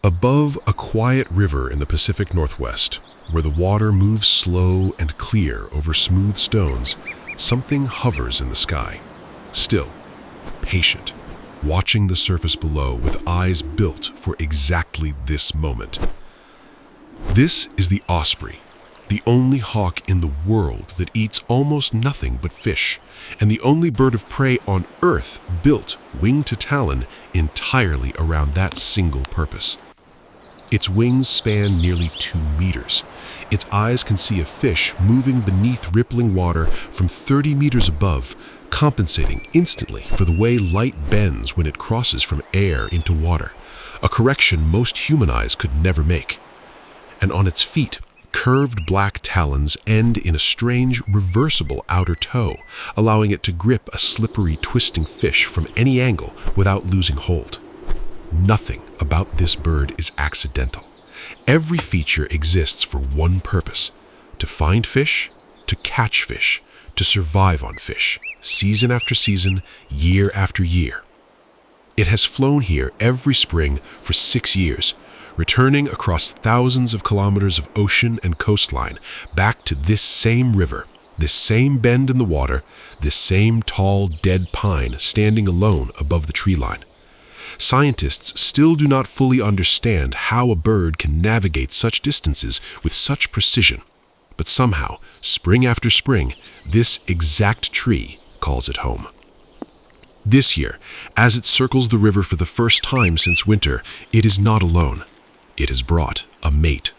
Above a quiet river in the Pacific Northwest, where the water moves slow and clear over smooth stones, something hovers in the sky. Still, patient, watching the surface below with eyes built for exactly this moment. This is the Osprey, the only hawk in the world that eats almost nothing but fish, and the only bird of prey on Earth built, wing to talon, entirely around that single purpose. Its wings span nearly 2 meters. Its eyes can see a fish moving beneath rippling water from 30 meters above, compensating instantly for the way light bends when it crosses from air into water, a correction most human eyes could never make. And on its feet, curved black talons end in a strange, reversible outer toe, allowing it to grip a slippery, twisting fish from any angle without losing hold. Nothing about this bird is accidental. Every feature exists for one purpose: to find fish, to catch fish, to survive on fish, season after season, year after year. It has flown here every spring for 6 years, returning across thousands of kilometers of ocean and coastline back to this same river, this same bend in the water, this same tall, dead pine standing alone above the tree line. Scientists still do not fully understand how a bird can navigate such distances with such precision, but somehow, spring after spring, this exact tree calls it home. This year, as it circles the river for the first time since winter, it is not alone. It has brought a mate.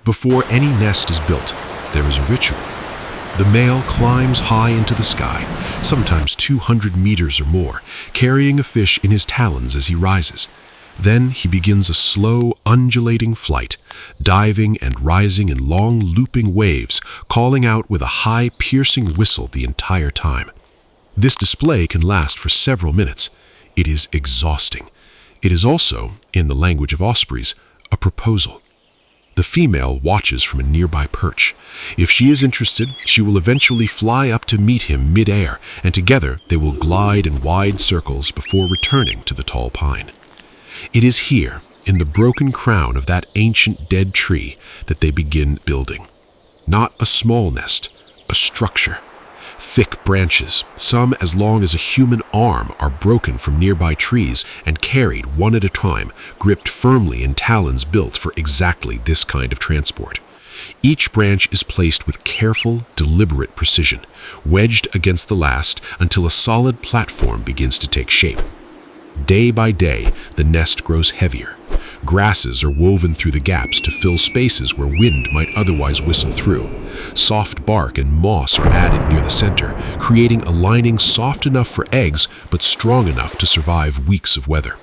Before any nest is built, there is a ritual. The male climbs high into the sky, sometimes 200 meters or more, carrying a fish in his talons as he rises. Then he begins a slow, undulating flight, diving and rising in long, looping waves, calling out with a high, piercing whistle the entire time. This display can last for several minutes. It is exhausting. It is also, in the language of Ospreys, a proposal. The female watches from a nearby perch. If she is interested, she will eventually fly up to meet him mid-air, and together they will glide in wide circles before returning to the tall pine. It is here, in the broken crown of that ancient dead tree, that they begin building. Not a small nest, a structure. Thick branches, some as long as a human arm, are broken from nearby trees and carried one at a time, gripped firmly in talons built for exactly this kind of transport. Each branch is placed with careful, deliberate precision, wedged against the last until a solid platform begins to take shape. Day by day, the nest grows heavier. Grasses are woven through the gaps to fill spaces where wind might otherwise whistle through. Soft bark and moss are added near the center, creating a lining soft enough for eggs but strong enough to survive weeks of weather.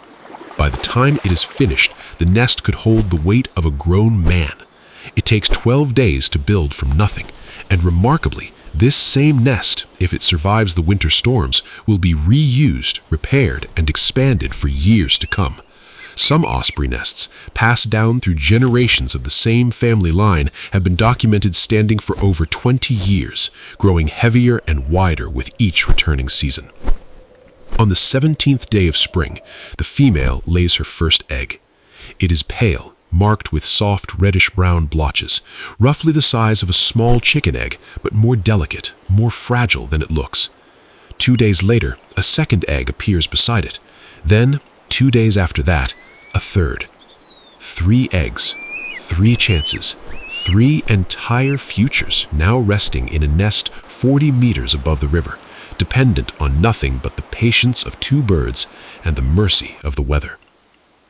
By the time it is finished, the nest could hold the weight of a grown man. It takes 12 days to build from nothing, and remarkably, this same nest, if it survives the winter storms, will be reused, repaired, and expanded for years to come. Some osprey nests, passed down through generations of the same family line, have been documented standing for over 20 years, growing heavier and wider with each returning season. On the 17th day of spring, the female lays her first egg. It is pale, marked with soft reddish-brown blotches, roughly the size of a small chicken egg, but more delicate, more fragile than it looks. 2 days later, a second egg appears beside it. Then, 2 days after that, a third. 3 eggs, 3 chances, 3 entire futures now resting in a nest 40 meters above the river, dependent on nothing but the patience of 2 birds and the mercy of the weather.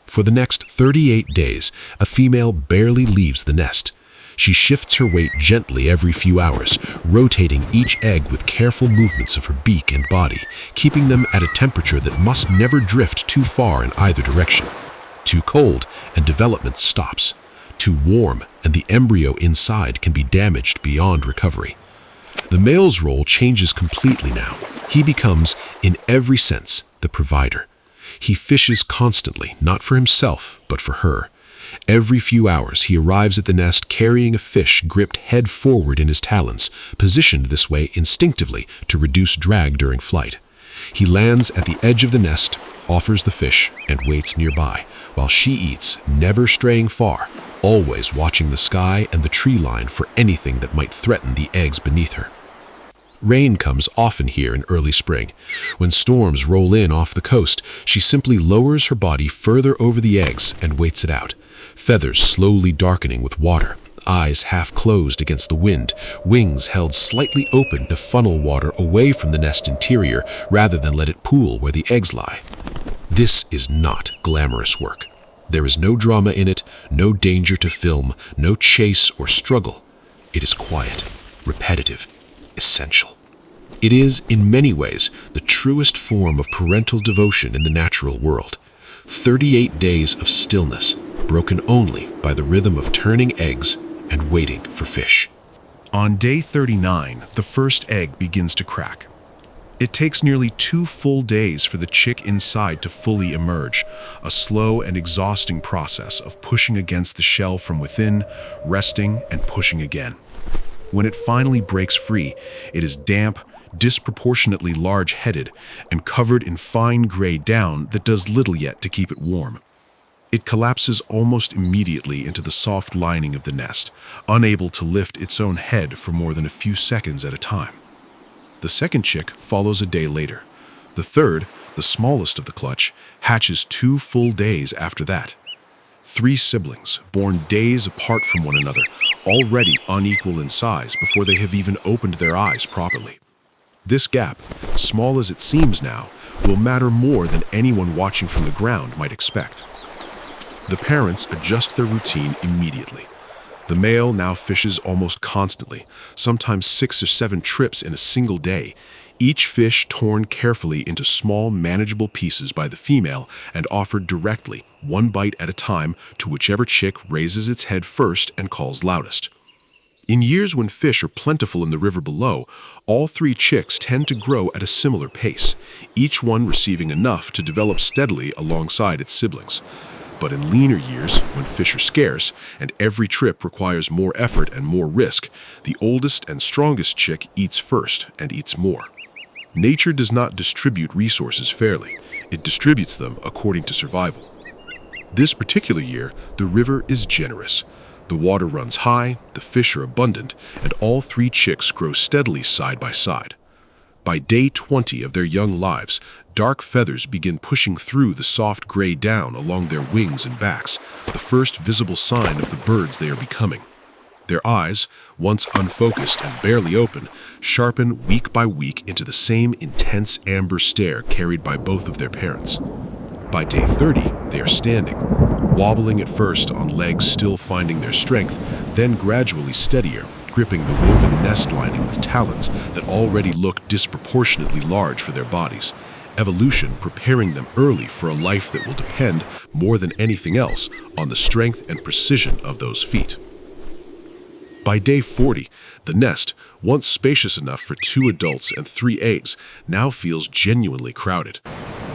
For the next 38 days, a female barely leaves the nest. She shifts her weight gently every few hours, rotating each egg with careful movements of her beak and body, keeping them at a temperature that must never drift too far in either direction. Too cold, and development stops. Too warm, and the embryo inside can be damaged beyond recovery. The male's role changes completely now. He becomes, in every sense, the provider. He fishes constantly, not for himself, but for her. Every few hours, he arrives at the nest carrying a fish gripped head forward in his talons, positioned this way instinctively to reduce drag during flight. He lands at the edge of the nest, offers the fish, and waits nearby, while she eats, never straying far, always watching the sky and the tree line for anything that might threaten the eggs beneath her. Rain comes often here in early spring. When storms roll in off the coast, she simply lowers her body further over the eggs and waits it out, feathers slowly darkening with water, eyes half closed against the wind, wings held slightly open to funnel water away from the nest interior rather than let it pool where the eggs lie. This is not glamorous work. There is no drama in it, no danger to film, no chase or struggle. It is quiet, repetitive, essential. It is, in many ways, the truest form of parental devotion in the natural world. 38 days of stillness, broken only by the rhythm of turning eggs and waiting for fish. On day 39, the first egg begins to crack. It takes nearly 2 full days for the chick inside to fully emerge, a slow and exhausting process of pushing against the shell from within, resting, and pushing again. When it finally breaks free, it is damp, disproportionately large-headed, and covered in fine gray down that does little yet to keep it warm. It collapses almost immediately into the soft lining of the nest, unable to lift its own head for more than a few seconds at a time. The second chick follows a day later. The third, the smallest of the clutch, hatches 2 full days after that. 3 siblings, born days apart from one another, already unequal in size before they have even opened their eyes properly. This gap, small as it seems now, will matter more than anyone watching from the ground might expect. The parents adjust their routine immediately. The male now fishes almost constantly, sometimes 6 or 7 trips in a single day, each fish torn carefully into small, manageable pieces by the female and offered directly, 1 bite at a time, to whichever chick raises its head first and calls loudest. In years when fish are plentiful in the river below, all 3 chicks tend to grow at a similar pace, each one receiving enough to develop steadily alongside its siblings. But in leaner years, when fish are scarce and every trip requires more effort and more risk, the oldest and strongest chick eats first and eats more. Nature does not distribute resources fairly. It distributes them according to survival. This particular year, the river is generous. The water runs high, the fish are abundant, and all 3 chicks grow steadily side by side. By day 20 of their young lives, dark feathers begin pushing through the soft gray down along their wings and backs, the first visible sign of the birds they are becoming. Their eyes, once unfocused and barely open, sharpen week by week into the same intense amber stare carried by both of their parents. By day 30, they are standing, wobbling at first on legs still finding their strength, then gradually steadier, gripping the woven nest lining with talons that already look disproportionately large for their bodies. Evolution preparing them early for a life that will depend, more than anything else, on the strength and precision of those feet. By day 40, the nest, once spacious enough for 2 adults and 3 eggs, now feels genuinely crowded.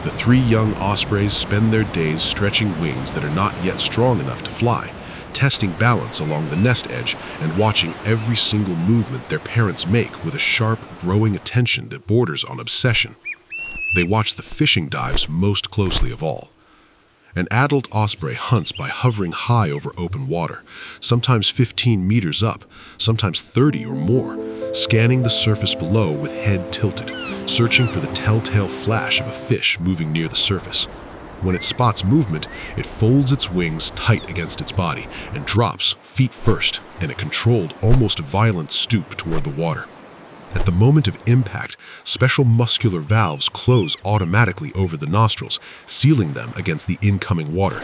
The 3 young ospreys spend their days stretching wings that are not yet strong enough to fly, testing balance along the nest edge and watching every single movement their parents make with a sharp, growing attention that borders on obsession. They watch the fishing dives most closely of all. An adult osprey hunts by hovering high over open water, sometimes 15 meters up, sometimes 30 or more, scanning the surface below with head tilted, searching for the telltale flash of a fish moving near the surface. When it spots movement, it folds its wings tight against its body and drops, feet first, in a controlled, almost violent stoop toward the water. At the moment of impact, special muscular valves close automatically over the nostrils, sealing them against the incoming water.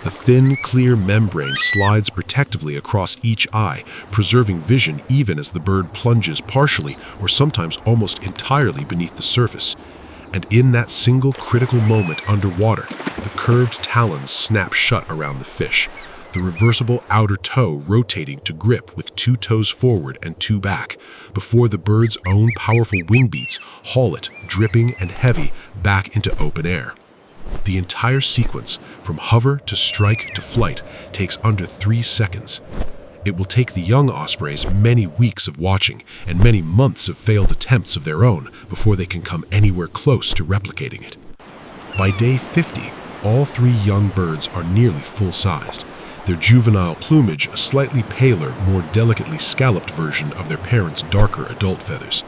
A thin, clear membrane slides protectively across each eye, preserving vision even as the bird plunges partially or sometimes almost entirely beneath the surface. And in that single critical moment underwater, the curved talons snap shut around the fish, the reversible outer toe rotating to grip with 2 toes forward and 2 back, before the bird's own powerful wing beats haul it, dripping and heavy, back into open air. The entire sequence, from hover to strike to flight, takes under 3 seconds. It will take the young ospreys many weeks of watching and many months of failed attempts of their own before they can come anywhere close to replicating it. By day 50, All three young birds are nearly full-sized, their juvenile plumage a slightly paler, more delicately scalloped version of their parents' darker adult feathers.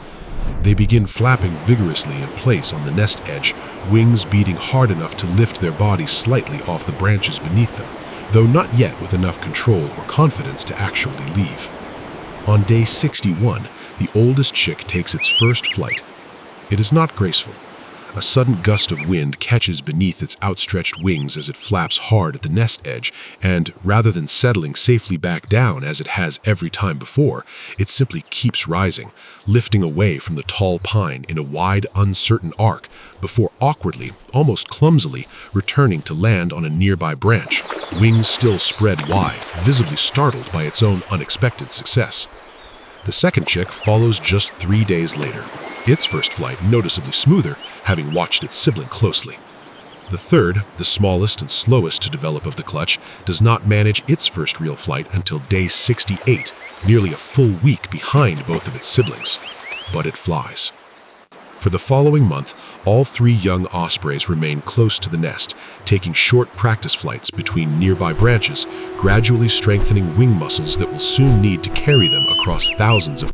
They begin flapping vigorously in place on the nest edge, wings beating hard enough to lift their bodies slightly off the branches beneath them, though not yet with enough control or confidence to actually leave. On day 61, the oldest chick takes its first flight. It is not graceful. A sudden gust of wind catches beneath its outstretched wings as it flaps hard at the nest edge, and rather than settling safely back down as it has every time before, it simply keeps rising, lifting away from the tall pine in a wide, uncertain arc before awkwardly, almost clumsily, returning to land on a nearby branch, wings still spread wide, visibly startled by its own unexpected success. The second chick follows just 3 days later, its first flight noticeably smoother, having watched its sibling closely. The third, the smallest and slowest to develop of the clutch, does not manage its first real flight until day 68, nearly a full week behind both of its siblings. But it flies. For the following month, all three young ospreys remain close to the nest, taking short practice flights between nearby branches, gradually strengthening wing muscles that will soon need to carry them across thousands of